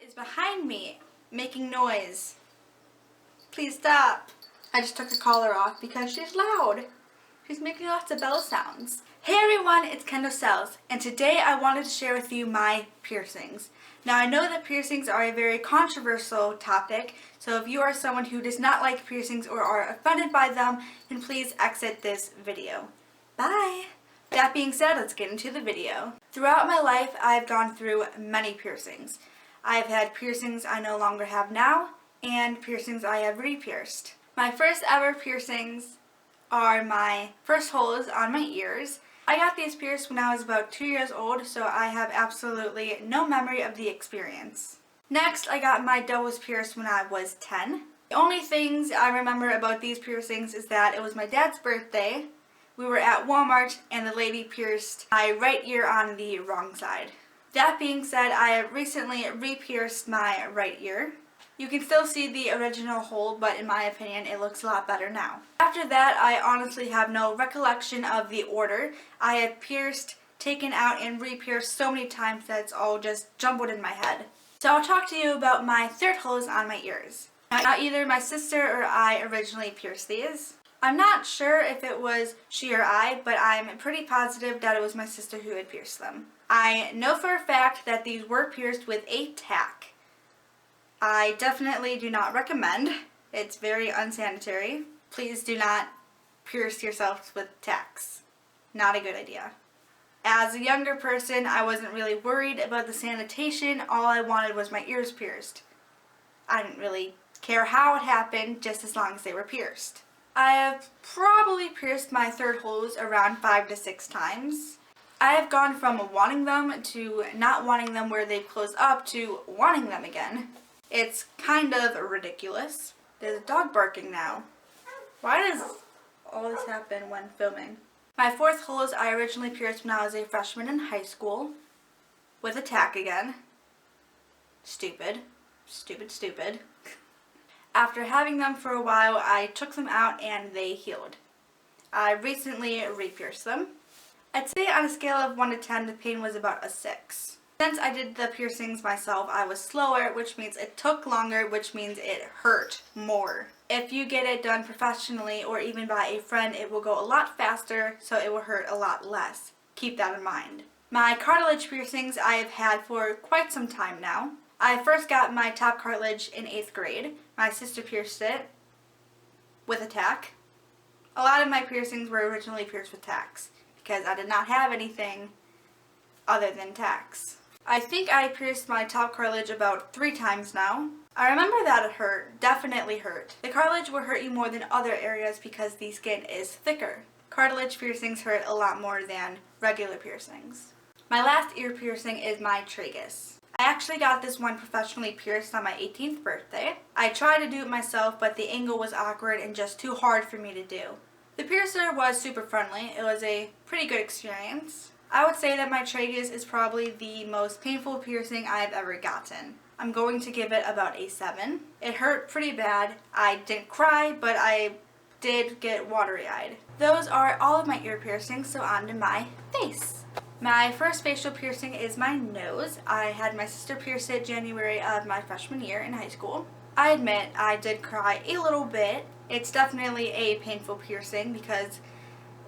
is behind me making noise. Please stop. I just took the collar off because she's loud. She's making lots of bell sounds. Hey everyone, it's Kendall Cells, and today I wanted to share with you my piercings. Now I know that piercings are a very controversial topic, so if you are someone who does not like piercings or are offended by them, then please exit this video. Bye! That being said, let's get into the video. Throughout my life, I've gone through many piercings. I've had piercings I no longer have now, and piercings I have re-pierced. My first ever piercings are my first holes on my ears. I got these pierced when I was about 2 years old, so I have absolutely no memory of the experience. Next, I got my doubles pierced when I was 10. The only things I remember about these piercings is that it was my dad's birthday. We were at Walmart and the lady pierced my right ear on the wrong side. That being said, I recently re-pierced my right ear. You can still see the original hole, but in my opinion, it looks a lot better now. After that, I honestly have no recollection of the order. I have pierced, taken out, and re-pierced so many times that it's all just jumbled in my head. So I'll talk to you about my third holes on my ears. Now, either my sister or I originally pierced these. I'm not sure if it was she or I, but I'm pretty positive that it was my sister who had pierced them. I know for a fact that these were pierced with a tack. I definitely do not recommend. It's very unsanitary. Please do not pierce yourselves with tacks. Not a good idea. As a younger person, I wasn't really worried about the sanitation. All I wanted was my ears pierced. I didn't really care how it happened, just as long as they were pierced. I have probably pierced my third holes around 5 to 6 times. I have gone from wanting them to not wanting them where they close up to wanting them again. It's kind of ridiculous. There's a dog barking now. Why does all this happen when filming? My fourth holes I originally pierced when I was a freshman in high school. With a tack again. Stupid. Stupid, stupid. After having them for a while, I took them out and they healed. I recently re-pierced them. I'd say on a scale of 1 to 10, the pain was about a 6. Since I did the piercings myself, I was slower, which means it took longer, which means it hurt more. If you get it done professionally or even by a friend, it will go a lot faster, so it will hurt a lot less. Keep that in mind. My cartilage piercings I have had for quite some time now. I first got my top cartilage in 8th grade. My sister pierced it with a tack. A lot of my piercings were originally pierced with tacks because I did not have anything other than tacks. I think I pierced my top cartilage about 3 times now. I remember that it hurt, definitely hurt. The cartilage will hurt you more than other areas because the skin is thicker. Cartilage piercings hurt a lot more than regular piercings. My last ear piercing is my tragus. I actually got this one professionally pierced on my 18th birthday. I tried to do it myself, but the angle was awkward and just too hard for me to do. The piercer was super friendly. It was a pretty good experience. I would say that my tragus is probably the most painful piercing I've ever gotten. I'm going to give it about a 7. It hurt pretty bad. I didn't cry, but I did get watery-eyed. Those are all of my ear piercings, so on to my face. My first facial piercing is my nose. I had my sister pierce it January of my freshman year in high school. I admit I did cry a little bit. It's definitely a painful piercing because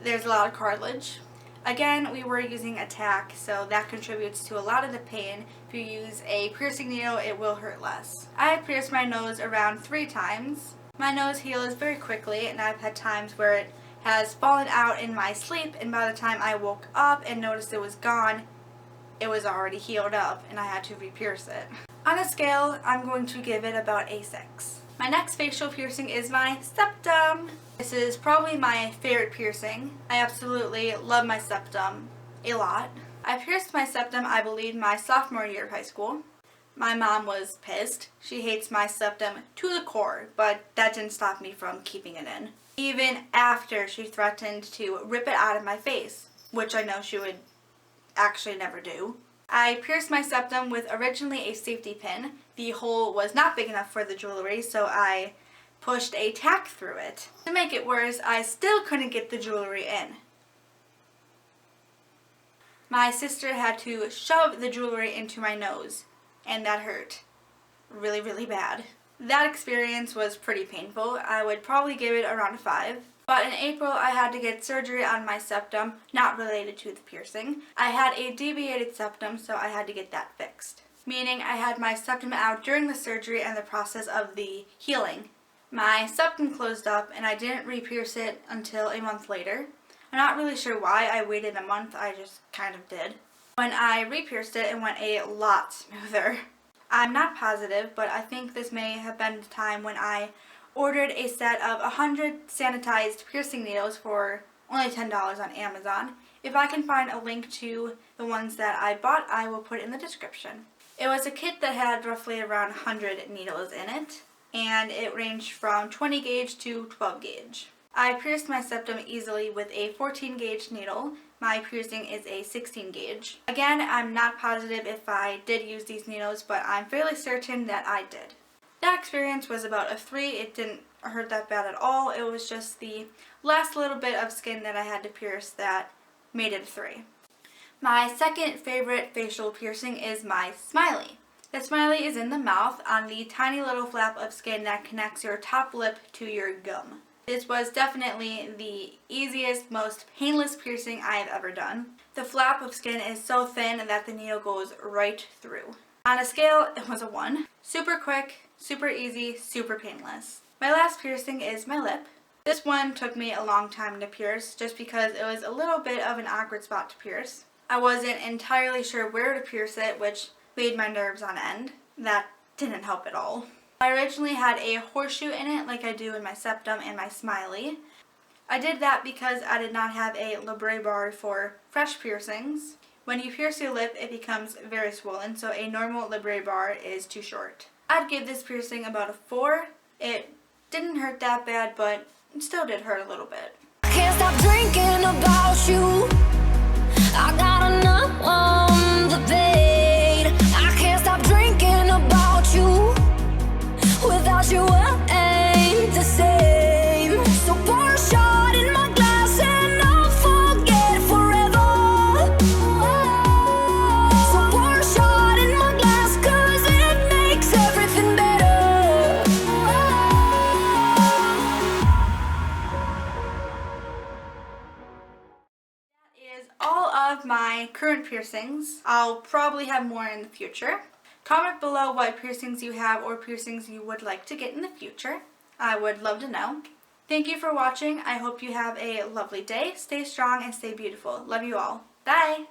there's a lot of cartilage. Again, we were using a tack, so that contributes to a lot of the pain. If you use a piercing needle, it will hurt less. I have pierced my nose around 3 times. My nose heals very quickly, and I've had times where it has fallen out in my sleep, and by the time I woke up and noticed it was gone, it was already healed up and I had to re-pierce it. On a scale, I'm going to give it about a 6. My next facial piercing is my septum. This is probably my favorite piercing. I absolutely love my septum a lot. I pierced my septum, I believe, my sophomore year of high school. My mom was pissed. She hates my septum to the core, but that didn't stop me from keeping it in. Even after she threatened to rip it out of my face, which I know she would actually never do. I pierced my septum with originally a safety pin. The hole was not big enough for the jewelry, so I pushed a tack through it. To make it worse, I still couldn't get the jewelry in. My sister had to shove the jewelry into my nose, and that hurt. really, really bad. That experience was pretty painful. I would probably give it around a 5. But in April, I had to get surgery on my septum, not related to the piercing. I had a deviated septum, so I had to get that fixed. Meaning I had my septum out during the surgery and the process of the healing. My septum closed up and I didn't re-pierce it until a month later. I'm not really sure why I waited a month, I just kind of did. When I re-pierced it, it went a lot smoother. I'm not positive, but I think this may have been the time when I ordered a set of 100 sanitized piercing needles for only $10 on Amazon. If I can find a link to the ones that I bought, I will put it in the description. It was a kit that had roughly around 100 needles in it, and it ranged from 20 gauge to 12 gauge. I pierced my septum easily with a 14 gauge needle. My piercing is a 16 gauge. Again, I'm not positive if I did use these needles, but I'm fairly certain that I did. That experience was about a 3. It didn't hurt that bad at all. It was just the last little bit of skin that I had to pierce that made it a 3. My second favorite facial piercing is my smiley. The smiley is in the mouth on the tiny little flap of skin that connects your top lip to your gum. This was definitely the easiest, most painless piercing I have ever done. The flap of skin is so thin that the needle goes right through. On a scale, it was a 1. Super quick, super easy, super painless. My last piercing is my lip. This one took me a long time to pierce just because it was a little bit of an awkward spot to pierce. I wasn't entirely sure where to pierce it, which made my nerves on end. That didn't help at all. I originally had a horseshoe in it like I do in my septum and my smiley. I did that because I did not have a labret bar for fresh piercings. When you pierce your lip, it becomes very swollen, so a normal labret bar is too short. I'd give this piercing about a 4. It didn't hurt that bad, but it still did hurt a little bit. I can't stop drinking about you. I got enough on the bed. I can't stop drinking about you. Without you, I ain't the same. So pour a shot in my glass and I'll forget forever. So pour a shot in my glass 'cause it makes everything better. That is all of my current piercings. I'll probably have more in the future. Comment below what piercings you have or piercings you would like to get in the future. I would love to know. Thank you for watching. I hope you have a lovely day. Stay strong and stay beautiful. Love you all. Bye!